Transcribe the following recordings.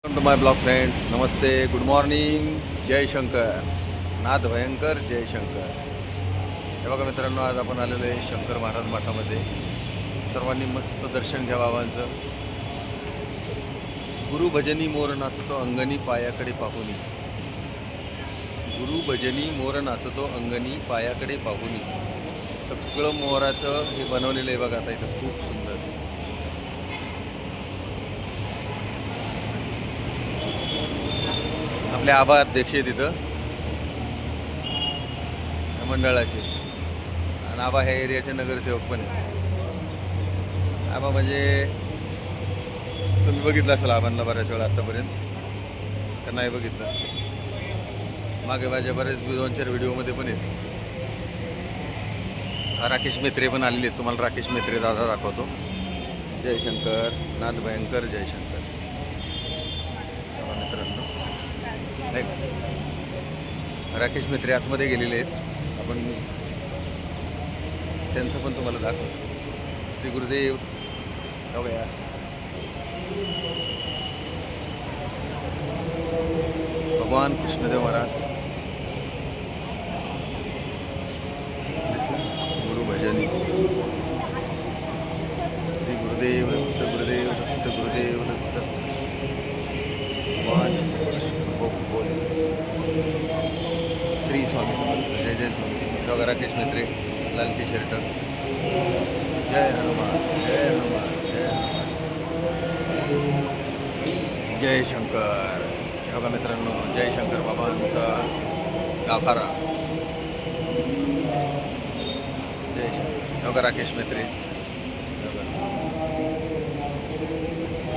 Welcome to my blog friends. नमस्ते, good morning, जय शंकर, नाद भयंकर, जय शंकर. हे बघा मित्रांनो, आज आपण आलेलो आहे शंकर महाराज मठामध्ये. सर्वांनी मस्त दर्शन घ्या बाबांचं. गुरु भजनी मोर नाचतो अंगणी पायाकडे पाहुनी. गुरु भजनी मोर नाचतो अंगणी पायाकडे पाहुनी. सगळं मोराचं हे बनवलेलं आहे बघा आता इथं, खूप सुंदर. आपले आबा अध्यक्ष आहे तिथं या मंडळाचे, आणि आबा ह्या एरियाचे नगरसेवक पण आहे. आबा म्हणजे तुम्ही बघितलं असेल आबांना बऱ्याच वेळा आत्तापर्यंत, तर नाही बघितलं. मागे माझ्या बरेच 2-4 व्हिडिओमध्ये पण आहेत. राकेश मेत्रे पण आलेले आहेत. तुम्हाला राकेश मेत्रे दादा दाखवतो. जयशंकर, नाद भयंकर, जयशंकर. मित्रांनो, राकेश मेत्रे आतमध्ये गेलेले आहेत. आपण त्यांचं पण तुम्हाला दाखवतो. श्री गुरुदेव व्यास. भगवान कृष्णदेव महाराज. गुरु भजनी. श्री गुरुदेव दत्त, गुरुदेव दत्त, गुरुदेव दत्त. भगवान श्री स्वामी समर्थ. जय जय स्वामी समर्थ. बघा राकेश मेत्रे, लाल टी शर्ट. जय हनुमान, जय हनुमान, जय हनुमान. जय शंकर. बघा मित्रांनो, जय शंकर बाबांचा गाभारा. जय शंकर. बघा राकेश मेत्रे.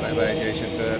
बाय बाय, जय शंकर.